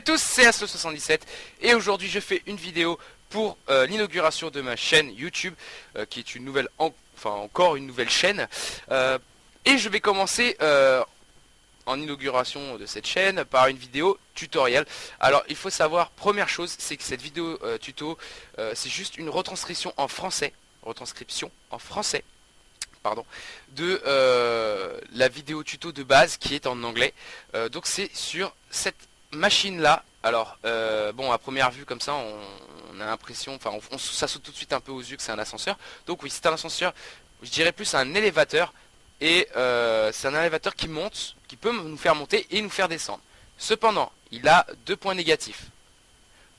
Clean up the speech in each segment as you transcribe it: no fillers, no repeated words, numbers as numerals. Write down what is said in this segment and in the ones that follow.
tous, c'est Aslo77 et aujourd'hui je fais une vidéo pour l'inauguration de ma chaîne YouTube qui est une nouvelle, enfin encore une nouvelle chaîne et je vais commencer en inauguration de cette chaîne par une vidéo tutoriel. Alors il faut savoir, première chose, c'est que cette vidéo tuto c'est juste une retranscription en français, pardon, de la vidéo tuto de base qui est en anglais. Donc c'est sur cette machine là. Alors bon, à première vue comme ça on a l'impression, enfin ça saute tout de suite un peu aux yeux que c'est un ascenseur. Donc oui, c'est un ascenseur, je dirais plus un élévateur. Et c'est un élévateur qui monte, qui peut nous faire monter et nous faire descendre. Cependant, il a deux points négatifs.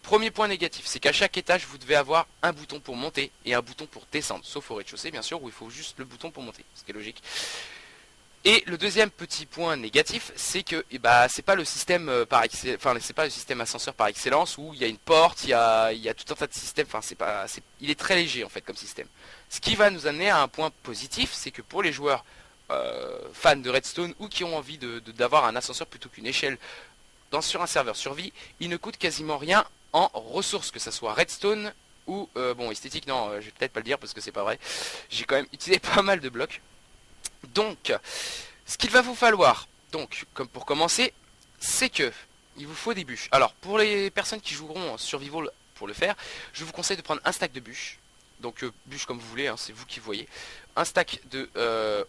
Premier point négatif, c'est qu'à chaque étage, vous devez avoir un bouton pour monter et un bouton pour descendre. Sauf au rez-de-chaussée, bien sûr, où il faut juste le bouton pour monter, ce qui est logique. Et le deuxième petit point négatif, c'est que c'est pas le système c'est pas le système ascenseur par excellence où il y a une porte, il y a tout un tas de systèmes. Enfin, il est très léger en fait comme système. Ce qui va nous amener à un point positif, c'est que pour les joueurs fans de Redstone ou qui ont envie d'avoir un ascenseur plutôt qu'une échelle sur un serveur survie, il ne coûte quasiment rien en ressources, que ça soit Redstone ou bon, esthétique, non, je vais peut-être pas le dire parce que c'est pas vrai. J'ai quand même utilisé pas mal de blocs. Donc, ce qu'il va vous falloir, donc, comme pour commencer, c'est que il vous faut des bûches. Alors, pour les personnes qui joueront en survival pour le faire, je vous conseille de prendre un stack de bûches. Donc, bûches comme vous voulez, hein, c'est vous qui voyez. Un stack de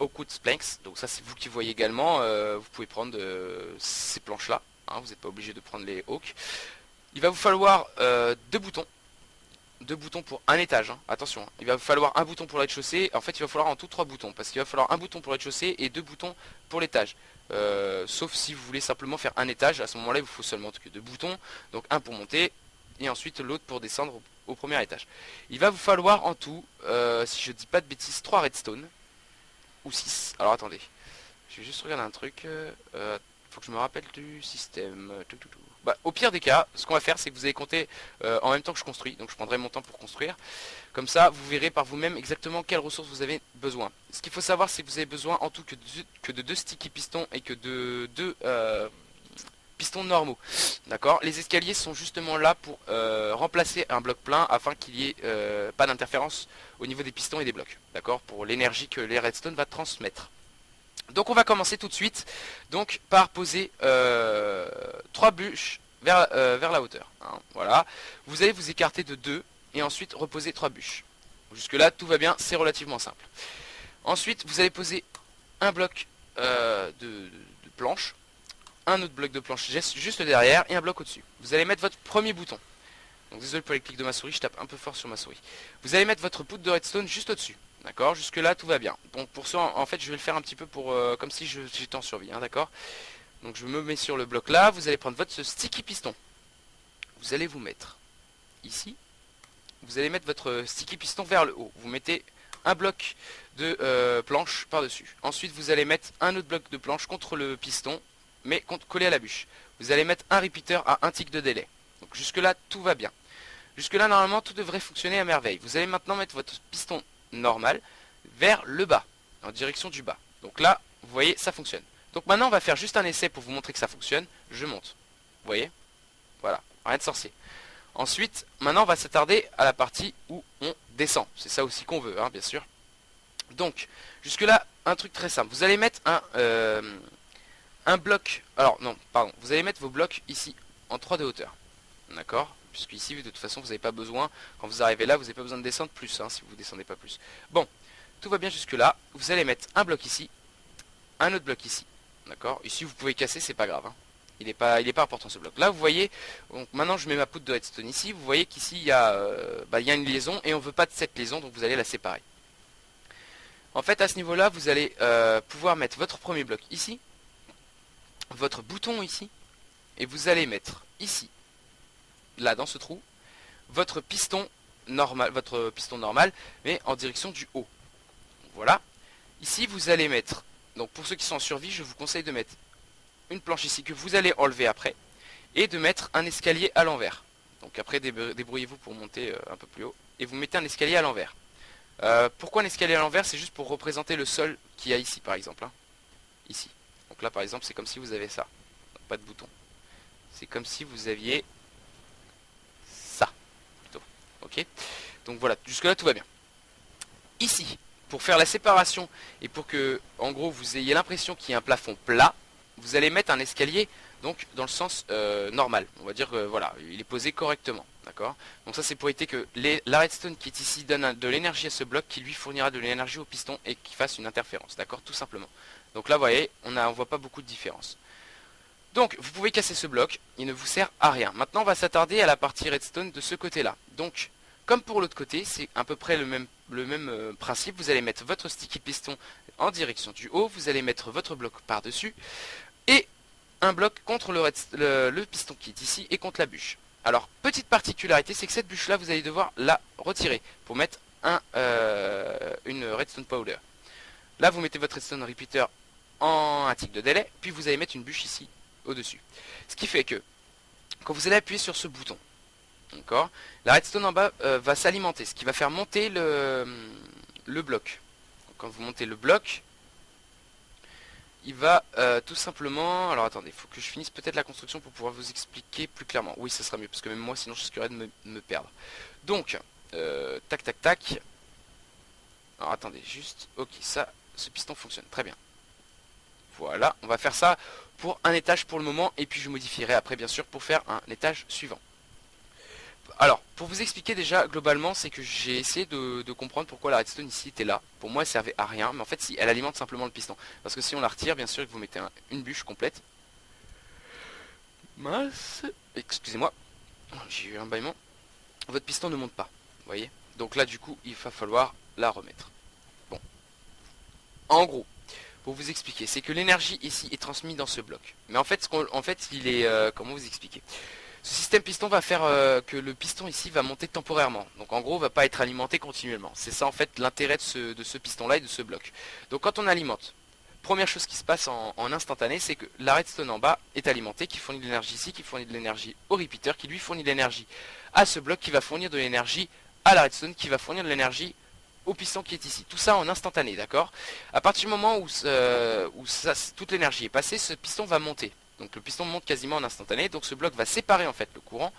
Oakwood Planks, donc ça c'est vous qui voyez également. Vous pouvez prendre ces planches-là, hein, vous n'êtes pas obligé de prendre les Oak. Il va vous falloir deux boutons. Deux boutons pour un étage, hein. Attention, il va vous falloir un bouton pour le rez-de-chaussée. En fait il va falloir en tout trois boutons, parce qu'il va falloir un bouton pour le rez-de-chaussée et deux boutons pour l'étage. Sauf si vous voulez simplement faire un étage, à ce moment là il vous faut seulement que deux boutons. Donc un pour monter et ensuite l'autre pour descendre au premier étage. Il va vous falloir en tout, si je dis pas de bêtises, 3 redstone ou 6. Alors attendez, je vais juste regarder un truc. Faut que je me rappelle du système. Bah, au pire des cas, ce qu'on va faire, c'est que vous allez compter en même temps que je construis. Donc je prendrai mon temps pour construire. Comme ça, vous verrez par vous-même exactement quelles ressources vous avez besoin. Ce qu'il faut savoir, c'est que vous avez besoin en tout que de deux sticky pistons et que de deux pistons normaux. D'accord. Les escaliers sont justement là pour remplacer un bloc plein afin qu'il n'y ait pas d'interférence au niveau des pistons et des blocs. D'accord. Pour l'énergie que les redstone va transmettre. Donc on va commencer tout de suite donc par poser 3 bûches vers la hauteur, hein, voilà. Vous allez vous écarter de 2 et ensuite reposer 3 bûches. Jusque là tout va bien, c'est relativement simple. Ensuite vous allez poser un bloc de planche, un autre bloc de planche juste derrière et un bloc au-dessus. Vous allez mettre votre premier bouton. Donc désolé pour les clics de ma souris, je tape un peu fort sur ma souris. Vous allez mettre votre poudre de redstone juste au-dessus. D'accord, jusque là tout va bien. Donc pour ça en fait je vais le faire un petit peu pour comme si j'étais en survie, hein, d'accord. Donc je me mets sur le bloc là, vous allez prendre votre sticky piston. Vous allez vous mettre ici. Vous allez mettre votre sticky piston vers le haut. Vous mettez un bloc de planche par-dessus. Ensuite vous allez mettre un autre bloc de planche contre le piston, mais collé à la bûche. Vous allez mettre un repeater à un tick de délai. Donc jusque là tout va bien. Jusque là normalement tout devrait fonctionner à merveille. Vous allez maintenant mettre votre piston normal vers le bas, en direction du bas. Donc là, vous voyez, ça fonctionne. Donc maintenant, on va faire juste un essai pour vous montrer que ça fonctionne. Je monte. Vous voyez? Voilà, rien de sorcier. Ensuite, maintenant, on va s'attarder à la partie où on descend. C'est ça aussi qu'on veut, hein, bien sûr. Donc, jusque-là, un truc très simple. Vous allez mettre un bloc... Alors, non, pardon. Vous allez mettre vos blocs ici, en 3 de hauteur. D'accord? Puisque ici de toute façon vous n'avez pas besoin, quand vous arrivez là vous n'avez pas besoin de descendre plus, hein, si vous ne descendez pas plus. Bon, tout va bien jusque là, vous allez mettre un bloc ici, un autre bloc ici, d'accord. Ici vous pouvez casser, c'est pas grave, hein. Il est pas important ce bloc. Là vous voyez, donc maintenant je mets ma poudre de redstone ici, vous voyez qu'ici il y a une liaison et on veut pas de cette liaison, donc vous allez la séparer. En fait à ce niveau là vous allez pouvoir mettre votre premier bloc ici, votre bouton ici, et vous allez mettre ici, là dans ce trou, votre piston normal, mais en direction du haut. Voilà. Ici vous allez mettre, donc pour ceux qui sont en survie, je vous conseille de mettre une planche ici que vous allez enlever après, et de mettre un escalier à l'envers. Donc après débrouillez-vous pour monter un peu plus haut, et vous mettez un escalier à l'envers. Pourquoi un escalier à l'envers? C'est juste pour représenter le sol qu'il y a ici par exemple, hein. Ici. Donc là par exemple c'est comme si vous avez ça. Donc, pas de bouton. c'est comme si vous aviez ça, plutôt. Ok. Donc voilà, jusque là tout va bien. Ici, pour faire la séparation et pour que, en gros, vous ayez l'impression qu'il y a un plafond plat, vous allez mettre un escalier donc dans le sens normal. On va dire que voilà, il est posé correctement. D'accord. Donc ça c'est pour éviter que la redstone qui est ici donne de l'énergie à ce bloc qui lui fournira de l'énergie au piston et qui fasse une interférence. D'accord, tout simplement. Donc là vous voyez, on voit pas beaucoup de différence. Donc vous pouvez casser ce bloc, il ne vous sert à rien. Maintenant on va s'attarder à la partie redstone de ce côté là. Donc comme pour l'autre côté, c'est à peu près le même principe. Vous allez mettre votre sticky piston en direction du haut, vous allez mettre votre bloc par dessus et un bloc contre le piston qui est ici et contre la bûche. Alors petite particularité, c'est que cette bûche là vous allez devoir la retirer pour mettre une redstone powder. Là vous mettez votre redstone repeater en un tick de délai, puis vous allez mettre une bûche ici au-dessus. Ce qui fait que quand vous allez appuyer sur ce bouton, d'accord, la redstone en bas va s'alimenter, ce qui va faire monter le bloc. Donc, quand vous montez le bloc, il va tout simplement... Alors attendez, il faut que je finisse peut-être la construction pour pouvoir vous expliquer plus clairement. Oui, ça sera mieux, parce que même moi sinon je risquerais de me perdre. Donc, tac tac tac. Alors attendez, juste... Ok, ça, ce piston fonctionne, très bien. Voilà, on va faire ça pour un étage pour le moment, et puis je modifierai après bien sûr pour faire un étage suivant. Alors, pour vous expliquer déjà globalement, c'est que j'ai essayé de comprendre pourquoi la redstone ici était là. Pour moi elle servait à rien, mais en fait si elle alimente simplement le piston. Parce que si on la retire, bien sûr que vous mettez une bûche complète. Mince, excusez-moi, j'ai eu un bâillement. Votre piston ne monte pas, vous voyez. Donc là du coup il va falloir la remettre. Bon, en gros, pour vous expliquer, c'est que l'énergie ici est transmise dans ce bloc. Mais en fait, il est... comment vous expliquer? Ce système piston va faire que le piston ici va monter temporairement. Donc en gros, va pas être alimenté continuellement. C'est ça en fait l'intérêt de ce piston là et de ce bloc. Donc quand on alimente, première chose qui se passe en instantané, c'est que la redstone en bas est alimentée, qui fournit de l'énergie ici, qui fournit de l'énergie au repeater, qui lui fournit de l'énergie à ce bloc, qui va fournir de l'énergie à la redstone, qui va fournir de l'énergie au piston qui est ici. Tout ça en instantané, d'accord? À partir du moment où toute l'énergie est passée, ce piston va monter. Donc le piston monte quasiment en instantané, donc ce bloc va séparer en fait le courant,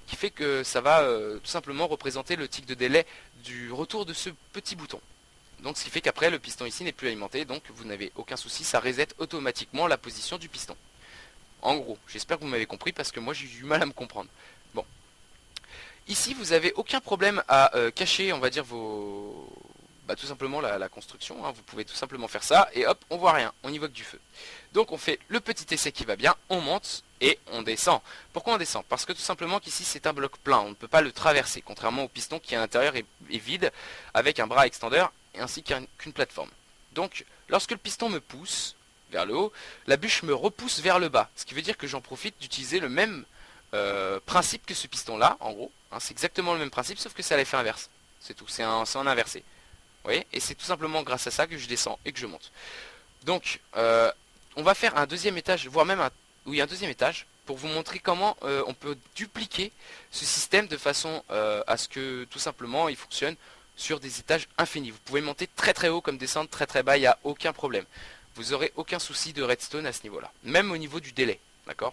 qui fait que ça va tout simplement représenter le tick de délai du retour de ce petit bouton. Donc ce qui fait qu'après le piston ici n'est plus alimenté, donc vous n'avez aucun souci, ça reset automatiquement la position du piston. En gros, j'espère que vous m'avez compris parce que moi j'ai eu du mal à me comprendre. Bon. Ici vous n'avez aucun problème à cacher, on va dire, tout simplement la construction, hein. Vous pouvez tout simplement faire ça et hop, on voit rien, on y voit que du feu. Donc on fait le petit essai qui va bien, on monte et on descend. Pourquoi on descend? Parce que tout simplement qu'ici c'est un bloc plein, on ne peut pas le traverser, contrairement au piston qui à l'intérieur est vide, avec un bras extendeur ainsi qu'une plateforme. Donc lorsque le piston me pousse vers le haut, la bûche me repousse vers le bas, ce qui veut dire que j'en profite d'utiliser le même principe que ce piston là, en gros, hein, c'est exactement le même principe, sauf que c'est à l'effet inverse, c'est tout, c'est en inversé. Vous voyez, et c'est tout simplement grâce à ça que je descends et que je monte. Donc, on va faire un deuxième étage, voire même un deuxième étage, pour vous montrer comment on peut dupliquer ce système de façon à ce que tout simplement il fonctionne sur des étages infinis. Vous pouvez monter très très haut comme descendre très très bas, il n'y a aucun problème. Vous aurez aucun souci de redstone à ce niveau-là, même au niveau du délai, d'accord?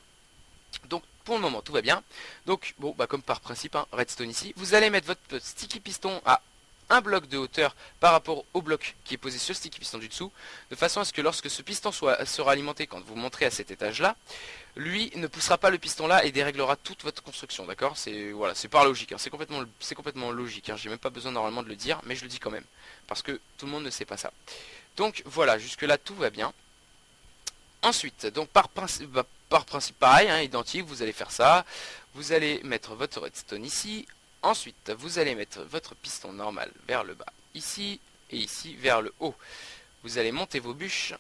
Donc pour le moment tout va bien. Donc bon, comme par principe, hein, redstone ici, vous allez mettre votre sticky piston à un bloc de hauteur par rapport au bloc qui est posé sur le sticky piston du dessous, de façon à ce que lorsque ce piston sera alimenté quand vous monterez à cet étage là, lui ne poussera pas le piston là et déréglera toute votre construction, d'accord? C'est voilà, c'est par logique, hein. C'est complètement logique, hein. J'ai même pas besoin normalement de le dire, mais je le dis quand même, parce que tout le monde ne sait pas ça. Donc voilà, jusque là tout va bien. Ensuite, donc par principe pareil, hein, identique, vous allez faire ça, vous allez mettre votre redstone ici. Ensuite, vous allez mettre votre piston normal vers le bas, ici, et ici vers le haut. Vous allez monter vos bûches,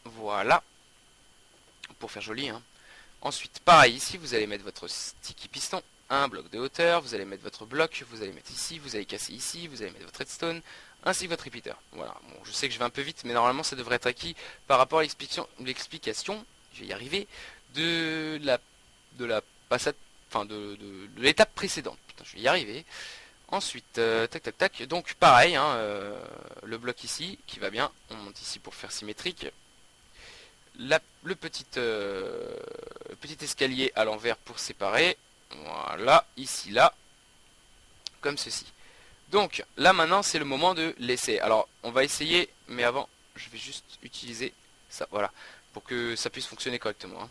voilà, pour faire joli, hein. Ensuite, pareil, ici, vous allez mettre votre sticky piston, un bloc de hauteur, vous allez mettre votre bloc, vous allez mettre ici, vous allez casser ici, vous allez mettre votre redstone, ainsi que votre repeater. Voilà, bon, je sais que je vais un peu vite, mais normalement, ça devrait être acquis par rapport à l'explication, je vais y arriver, de la passade, enfin de l'étape précédente. Putain, je vais y arriver. Ensuite, tac tac tac, donc pareil, hein, le bloc ici qui va bien, on monte ici pour faire symétrique. le petit escalier à l'envers pour séparer. Voilà, ici, là, comme ceci. Donc là maintenant c'est le moment de l'essai. Alors on va essayer, mais avant je vais juste utiliser ça, voilà, pour que ça puisse fonctionner correctement, hein.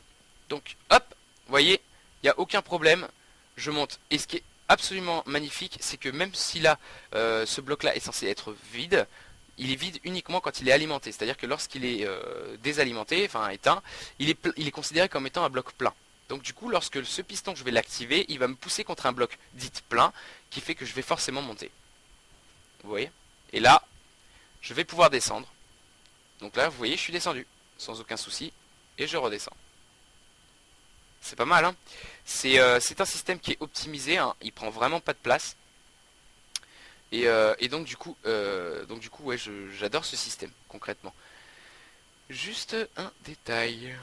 Donc hop, vous voyez, il n'y a aucun problème, je monte. Et ce qui est absolument magnifique, c'est que même si là, ce bloc là est censé être vide, il est vide uniquement quand il est alimenté. C'est-à-dire que lorsqu'il est désalimenté, enfin éteint, il est considéré comme étant un bloc plein. Donc du coup, lorsque ce piston je vais l'activer, il va me pousser contre un bloc dit plein, qui fait que je vais forcément monter. Vous voyez? Et là, je vais pouvoir descendre. Donc là, vous voyez, je suis descendu, sans aucun souci, et je redescends. C'est pas mal, hein? C'est un système qui est optimisé, hein, il prend vraiment pas de place. Et donc du coup, ouais, j'adore ce système, concrètement. Juste un détail.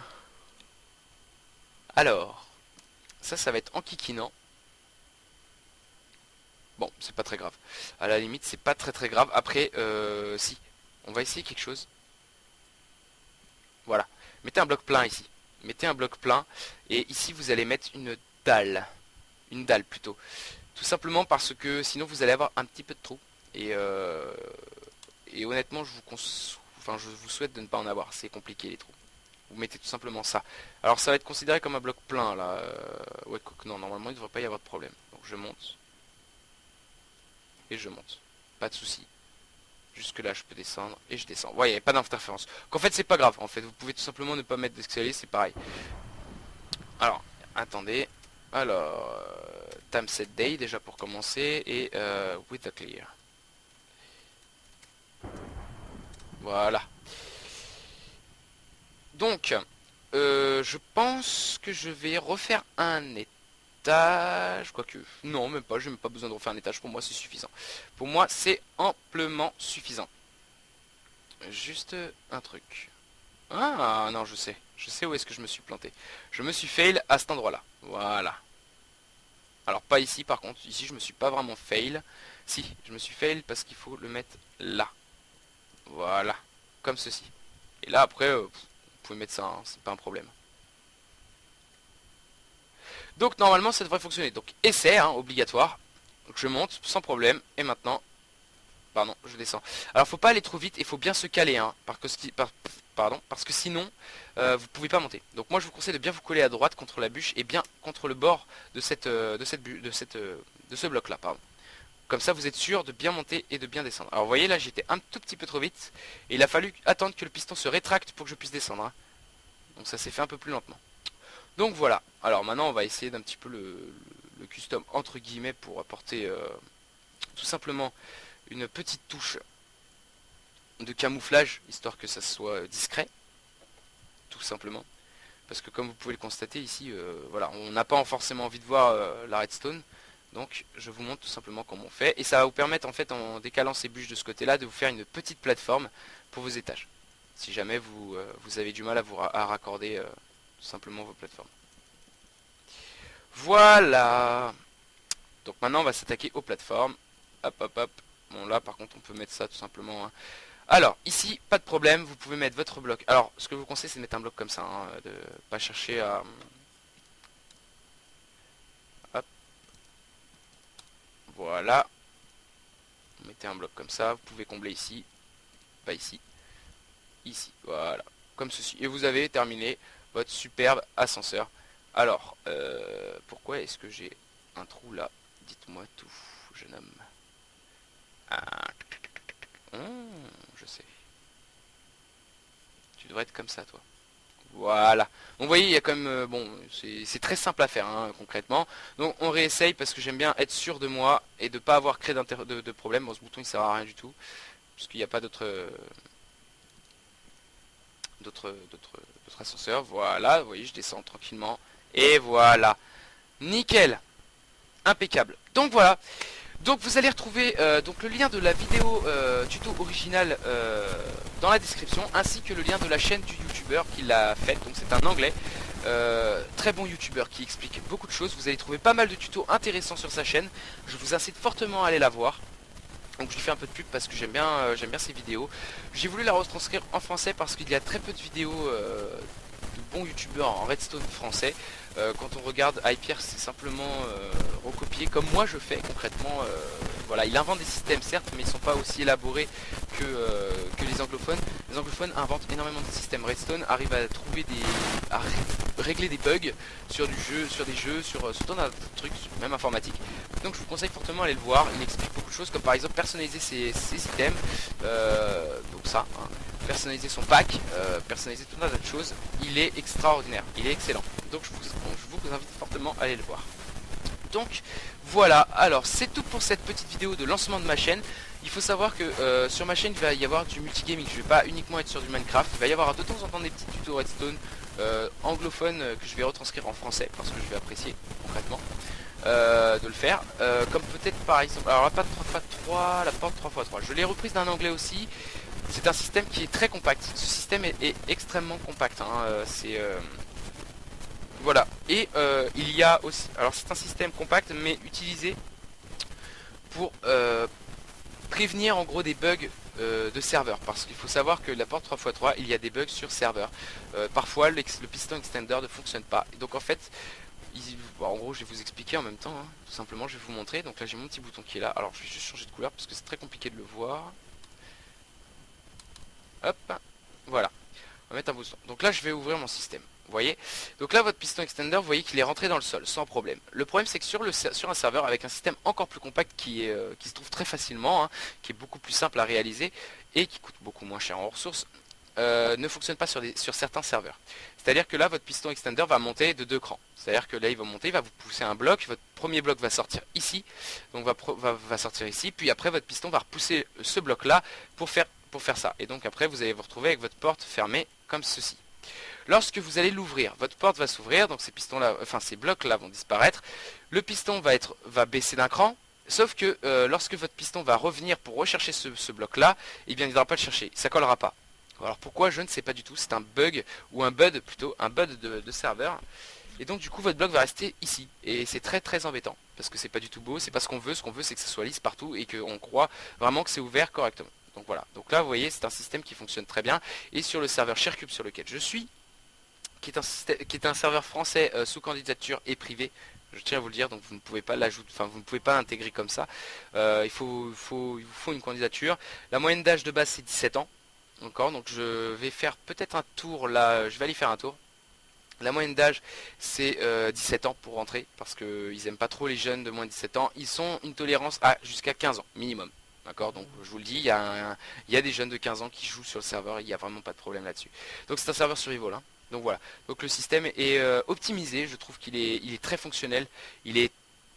Alors, ça va être en kikinant. Bon, c'est pas très grave. À la limite, c'est pas très grave. Après, si, on va essayer quelque chose. Voilà. Mettez un bloc plein ici. Mettez un bloc plein. Et ici, vous allez mettre une dalle. Une dalle plutôt. Tout simplement parce que sinon, vous allez avoir un petit peu de trou. Et honnêtement, je vous souhaite de ne pas en avoir. C'est compliqué les trous. Vous mettez tout simplement ça. Alors, ça va être considéré comme un bloc plein là. Ouais, non, normalement, il ne devrait pas y avoir de problème. Donc, je monte. Et je monte. Pas de souci. Jusque là je peux descendre et je descends. Vous voyez, pas d'interférence. Donc en fait c'est pas grave. En fait vous pouvez tout simplement ne pas mettre d'escalier, c'est pareil. Alors, attendez. Alors, time set day déjà pour commencer. Et with a clear. Voilà. Donc, je pense que je vais refaire un étage. Quoique, non, même pas. Je n'ai même pas besoin de refaire un étage. Pour moi, c'est suffisant. Pour moi, c'est amplement suffisant. Juste un truc. Ah, non, je sais. Je sais où est-ce que je me suis planté. Je me suis fail à cet endroit-là. Voilà. Alors, pas ici, par contre. Ici, je me suis pas vraiment fail. Si, je me suis fail parce qu'il faut le mettre là. Voilà. Comme ceci. Et là, après, vous pouvez mettre ça, hein, c'est pas un problème. Donc, normalement, ça devrait fonctionner. Donc, essai, hein, obligatoire. Donc, je monte sans problème. Et maintenant, pardon, je descends. Alors, faut pas aller trop vite. Il faut bien se caler, hein, parce que sinon, vous pouvez pas monter. Donc, moi, je vous conseille de bien vous coller à droite contre la bûche et bien contre le bord de ce bloc-là, pardon. Comme ça, vous êtes sûr de bien monter et de bien descendre. Alors, vous voyez, là, j'étais un tout petit peu trop vite. Et il a fallu attendre que le piston se rétracte pour que je puisse descendre, hein. Donc, ça s'est fait un peu plus lentement. Donc, voilà. Alors, maintenant, on va essayer d'un petit peu le custom, entre guillemets, pour apporter tout simplement une petite touche de camouflage, histoire que ça soit discret. Tout simplement. Parce que, comme vous pouvez le constater ici, voilà, on n'a pas forcément envie de voir la redstone. Donc je vous montre tout simplement comment on fait. Et ça va vous permettre en fait en décalant ces bûches de ce côté là de vous faire une petite plateforme pour vos étages. Si jamais vous avez du mal à raccorder tout simplement vos plateformes. Voilà. Donc maintenant on va s'attaquer aux plateformes. Hop hop hop. Bon là par contre on peut mettre ça tout simplement, hein. Alors ici pas de problème, vous pouvez mettre votre bloc. Alors ce que je vous conseille c'est de mettre un bloc comme ça, hein, de pas chercher à... Voilà. Vous mettez un bloc comme ça. Vous pouvez combler ici. Pas ici. Ici. Voilà. Comme ceci. Et vous avez terminé votre superbe ascenseur. Alors, pourquoi est-ce que j'ai un trou là? Dites-moi tout, jeune homme. Ah. Je sais. Tu devrais être comme ça, toi. Voilà. Donc vous voyez, il y a quand même... bon, c'est très simple à faire, hein, concrètement. Donc on réessaye parce que j'aime bien être sûr de moi et de pas avoir créé de problème. Bon, ce bouton il sert à rien du tout. Parce qu'il n'y a pas d'autres ascenseurs. Voilà, vous voyez, je descends tranquillement. Et voilà. Nickel. Impeccable. Donc voilà. Donc vous allez retrouver donc le lien de la vidéo tuto originale dans la description, ainsi que le lien de la chaîne du youtubeur qui l'a faite. Donc c'est un anglais, très bon youtubeur qui explique beaucoup de choses. Vous allez trouver pas mal de tutos intéressants sur sa chaîne. Je vous incite fortement à aller la voir. Donc je lui fais un peu de pub parce que j'aime bien ces vidéos. J'ai voulu la retranscrire en français parce qu'il y a très peu de vidéos de bons youtubeurs en redstone français. Quand on regarde Hypierre, c'est simplement recopier comme moi je fais concrètement. Voilà, il invente des systèmes certes, mais ils sont pas aussi élaborés que les anglophones. Les anglophones inventent énormément de systèmes. Redstone arrive à trouver régler des bugs sur du jeu, sur des jeux, sur tout un tas de trucs, même informatique. Donc je vous conseille fortement d'aller le voir. Il explique beaucoup de choses, comme par exemple personnaliser ses items, donc ça, hein, personnaliser son pack, personnaliser tout un tas de choses. Il est extraordinaire, il est excellent. Donc je vous invite fortement à aller le voir. Donc voilà, alors c'est tout pour cette petite vidéo de lancement de ma chaîne. Il faut savoir que sur ma chaîne il va y avoir du multigaming, je vais pas uniquement être sur du Minecraft. Il va y avoir de temps en temps des petits tutos redstone anglophones que je vais retranscrire en français parce que je vais apprécier concrètement de le faire. Comme peut-être par exemple, alors la porte 3x3, la porte 3x3, je l'ai reprise d'un anglais aussi. C'est un système qui est très compact, ce système est extrêmement compact, hein. Voilà, et il y a aussi, alors c'est un système compact mais utilisé pour prévenir en gros des bugs de serveur, parce qu'il faut savoir que la porte 3x3 il y a des bugs sur serveur. Parfois le piston extender ne fonctionne pas, et donc en fait bon, en gros je vais vous expliquer en même temps, hein. Tout simplement je vais vous montrer. Donc là j'ai mon petit bouton qui est là, alors je vais juste changer de couleur parce que c'est très compliqué de le voir. Hop, voilà, on va mettre un bouton. Donc là je vais ouvrir mon système. Vous voyez, donc là votre piston extender, vous voyez qu'il est rentré dans le sol sans problème. Le problème c'est que sur un serveur avec un système encore plus compact qui se trouve très facilement, hein, qui est beaucoup plus simple à réaliser et qui coûte beaucoup moins cher en ressources, ne fonctionne pas sur certains serveurs. C'est-à-dire que là votre piston extender va monter de 2 crans. C'est-à-dire que là il va monter, il va vous pousser un bloc, votre premier bloc va sortir ici, donc va sortir ici, puis après votre piston va repousser ce bloc là pour faire ça. Et donc après vous allez vous retrouver avec votre porte fermée comme ceci. Lorsque vous allez l'ouvrir, votre porte va s'ouvrir, donc ces pistons là, enfin ces blocs là vont disparaître. Le piston va baisser d'un cran, sauf que lorsque votre piston va revenir pour rechercher ce bloc là, eh bien il ne viendra pas le chercher, ça collera pas. Alors pourquoi, je ne sais pas du tout, c'est un bug, ou un bud plutôt, un bud de serveur. Et donc du coup votre bloc va rester ici, et c'est très très embêtant, parce que c'est pas du tout beau, c'est pas ce qu'on veut c'est que ça soit lisse partout, et qu'on croit vraiment que c'est ouvert correctement. Donc voilà, donc là vous voyez c'est un système qui fonctionne très bien, et sur le serveur ShareCube sur lequel je suis, qui est un serveur français sous candidature et privé. Je tiens à vous le dire, donc vous ne pouvez pas l'ajouter, enfin vous ne pouvez pas l'intégrer comme ça. Il vous faut une candidature. La moyenne d'âge de base c'est 17 ans. Encore, donc je vais faire peut-être un tour là, je vais aller faire un tour. La moyenne d'âge c'est 17 ans pour rentrer, parce qu'ils aiment pas trop les jeunes de moins de 17 ans. Ils sont une tolérance à jusqu'à 15 ans minimum. D'accord, donc je vous le dis, il y a des jeunes de 15 ans qui jouent sur le serveur, il n'y a vraiment pas de problème là-dessus. Donc c'est un serveur survival, hein. Donc voilà, donc le système est optimisé, je trouve il est très fonctionnel, il est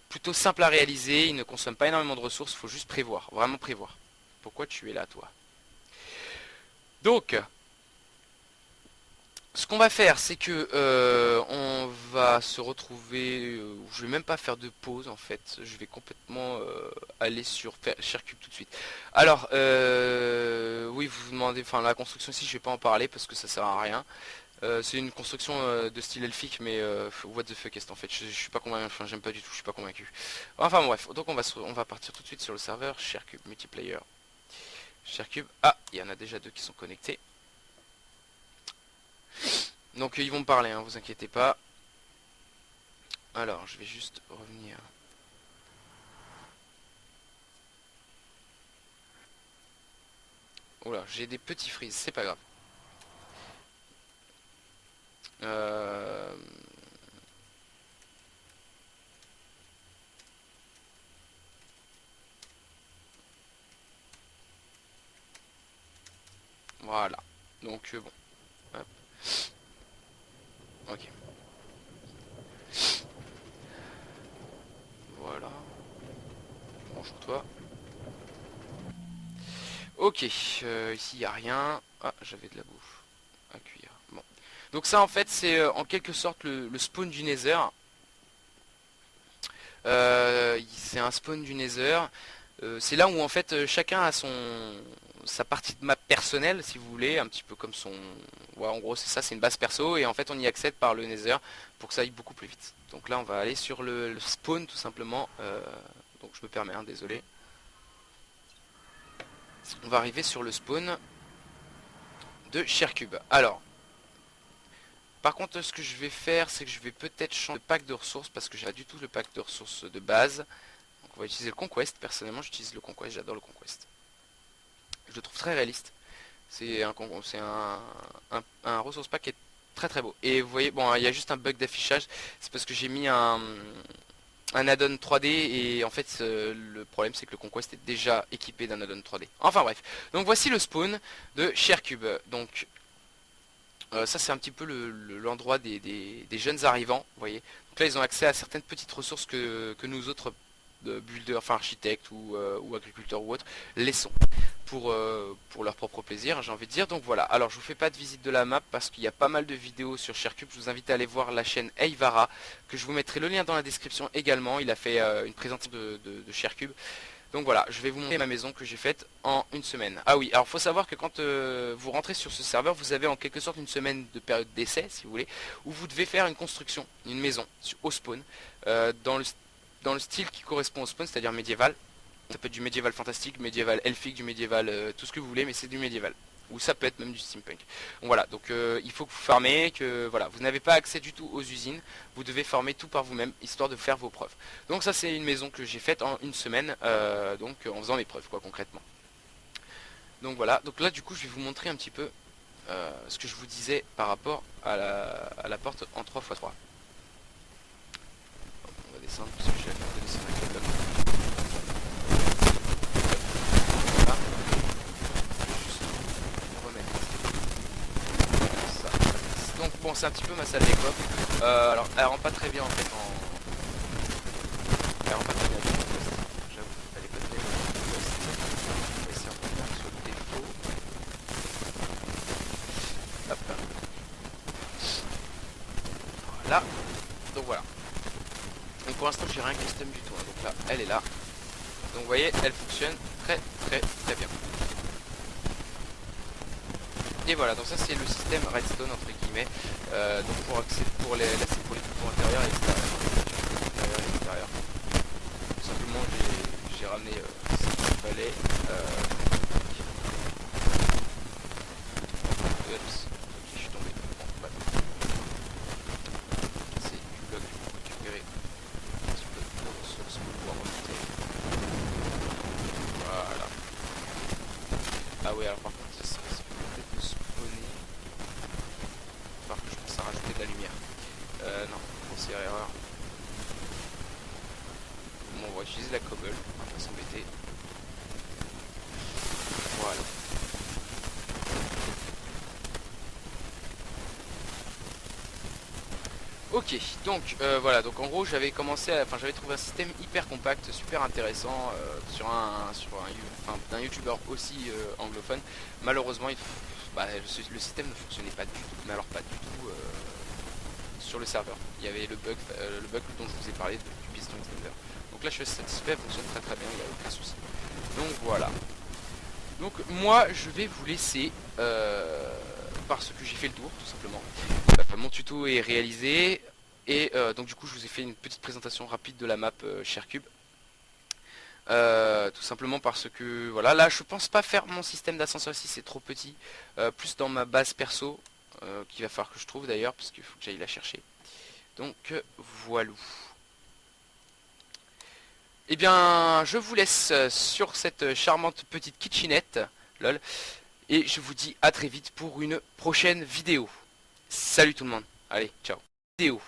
plutôt simple à réaliser, il ne consomme pas énormément de ressources, il faut juste prévoir, vraiment prévoir. Pourquoi tu es là toi? Donc, ce qu'on va faire, c'est que on va se retrouver, je vais même pas faire de pause en fait, je vais complètement aller sur ShareCube tout de suite. Alors, oui, vous vous demandez, enfin la construction ici, je vais pas en parler parce que ça sert à rien. C'est une construction de style elfique, mais what the fuck est-ce en fait, je suis pas convaincu, enfin j'aime pas du tout, je suis pas convaincu. Enfin bon, bref, donc on va partir tout de suite sur le serveur ShareCube multiplayer. ShareCube, ah, il y en a déjà 2 qui sont connectés. Donc ils vont me parler, hein, vous inquiétez pas. Alors je vais juste revenir. Oula, j'ai des petits freeze, c'est pas grave. Voilà. Donc bon. Hop. Ok. Voilà. Bonjour toi. Ok. Ici il n'y a rien. Ah, j'avais de la bouffe à cuire. Bon. Donc ça en fait c'est en quelque sorte le spawn du Nether. C'est un spawn du Nether. C'est là où en fait chacun a sa partie de map personnelle si vous voulez, un petit peu comme son... Ouais, en gros c'est ça, c'est une base perso et en fait on y accède par le Nether pour que ça aille beaucoup plus vite. Donc là on va aller sur le spawn tout simplement. Donc je me permets, hein, désolé. on va arriver sur le spawn de ShareCube. Alors, par contre, ce que je vais faire, c'est que je vais peut-être changer de pack de ressources parce que j'ai pas du tout le pack de ressources de base. Donc on va utiliser le Conquest. Personnellement, j'utilise le Conquest, j'adore le Conquest. Je le trouve très réaliste. C'est un ressource pack qui est très très beau. Et vous voyez, bon, il y a juste un bug d'affichage. C'est parce que j'ai mis un add-on 3D et en fait le problème c'est que le Conquest est déjà équipé d'un add-on 3D. Enfin bref. Donc voici le spawn de ShareCube. Donc ça c'est un petit peu l'endroit des jeunes arrivants, vous voyez. Donc là ils ont accès à certaines petites ressources que nous autres builders, enfin architectes ou agriculteurs ou autres, laissons pour leur propre plaisir, j'ai envie de dire. Donc voilà, alors je vous fais pas de visite de la map parce qu'il y a pas mal de vidéos sur ShareCube. Je vous invite à aller voir la chaîne Eivara, que je vous mettrai le lien dans la description également. Il a fait une présentation de ShareCube. Donc voilà, je vais vous montrer ma maison que j'ai faite en une semaine. Ah oui, alors faut savoir que quand vous rentrez sur ce serveur, vous avez en quelque sorte une semaine de période d'essai, si vous voulez, où vous devez faire une construction, une maison, au spawn, dans le style qui correspond au spawn, c'est-à-dire médiéval. Ça peut être du médiéval fantastique, médiéval elfique, du médiéval, tout ce que vous voulez, mais c'est du médiéval. Ou ça peut être même du steampunk. Donc voilà, donc il faut que vous farmez, que voilà, vous n'avez pas accès du tout aux usines, vous devez farmer tout par vous-même, histoire de faire vos preuves. Donc ça c'est une maison que j'ai faite en une semaine, donc en faisant mes preuves quoi concrètement. Donc voilà, donc là du coup je vais vous montrer un petit peu ce que je vous disais par rapport à la porte en 3x3. On va descendre parce que j'ai la flemme de descendre avec le bloc. Voilà. Je vais juste remettre ça. Donc bon c'est un petit peu ma salle d'école. Alors elle rend pas très bien en fait elle rend pas très bien avec le poste. J'avoue, elle est pas très bien avec le poste. On va essayer de revenir sur le défaut. Hop là. Voilà. Donc voilà. Donc pour l'instant j'ai rien custom du tout, hein. Donc là elle est là. Donc vous voyez elle fonctionne très très très bien. Et voilà, donc ça c'est le système redstone entre guillemets. Donc pour accéder pour les là c'est pour les boutons intérieurs et extérieurs. Intérieur et extérieur. Tout simplement j'ai ramené ce qu'il fallait. Oups, ok je suis tombé. Bon, bah. C'est du bloc pour récupérer un petit peu de ressources pour pouvoir remonter. Voilà. Ah oui alors par contre ça serait peut-être de spawner. Par contre je pense à rajouter de la lumière. Non, grossière erreur. Bon on va utiliser la cobble, on va pas s'embêter. Voilà. Ok, donc voilà, donc en gros j'avais commencé, enfin j'avais trouvé un système hyper compact, super intéressant d'un youtubeur aussi anglophone. Malheureusement, le système ne fonctionnait pas du tout, mais alors pas du tout sur le serveur. Il y avait le bug dont je vous ai parlé du piston extender. Donc là je suis satisfait, elle fonctionne très très bien, il n'y a aucun souci. Donc voilà. Donc moi je vais vous laisser parce que j'ai fait le tour tout simplement. Mon tuto est réalisé et donc du coup je vous ai fait une petite présentation rapide de la map ShareCube. Tout simplement parce que voilà, là je pense pas faire mon système d'ascenseur ici, c'est trop petit. Plus dans ma base perso qu'il va falloir que je trouve d'ailleurs parce qu'il faut que j'aille la chercher. Donc voilà. Et bien je vous laisse sur cette charmante petite kitchenette lol. Et je vous dis à très vite pour une prochaine vidéo. Salut tout le monde. Allez, ciao. Vidéo.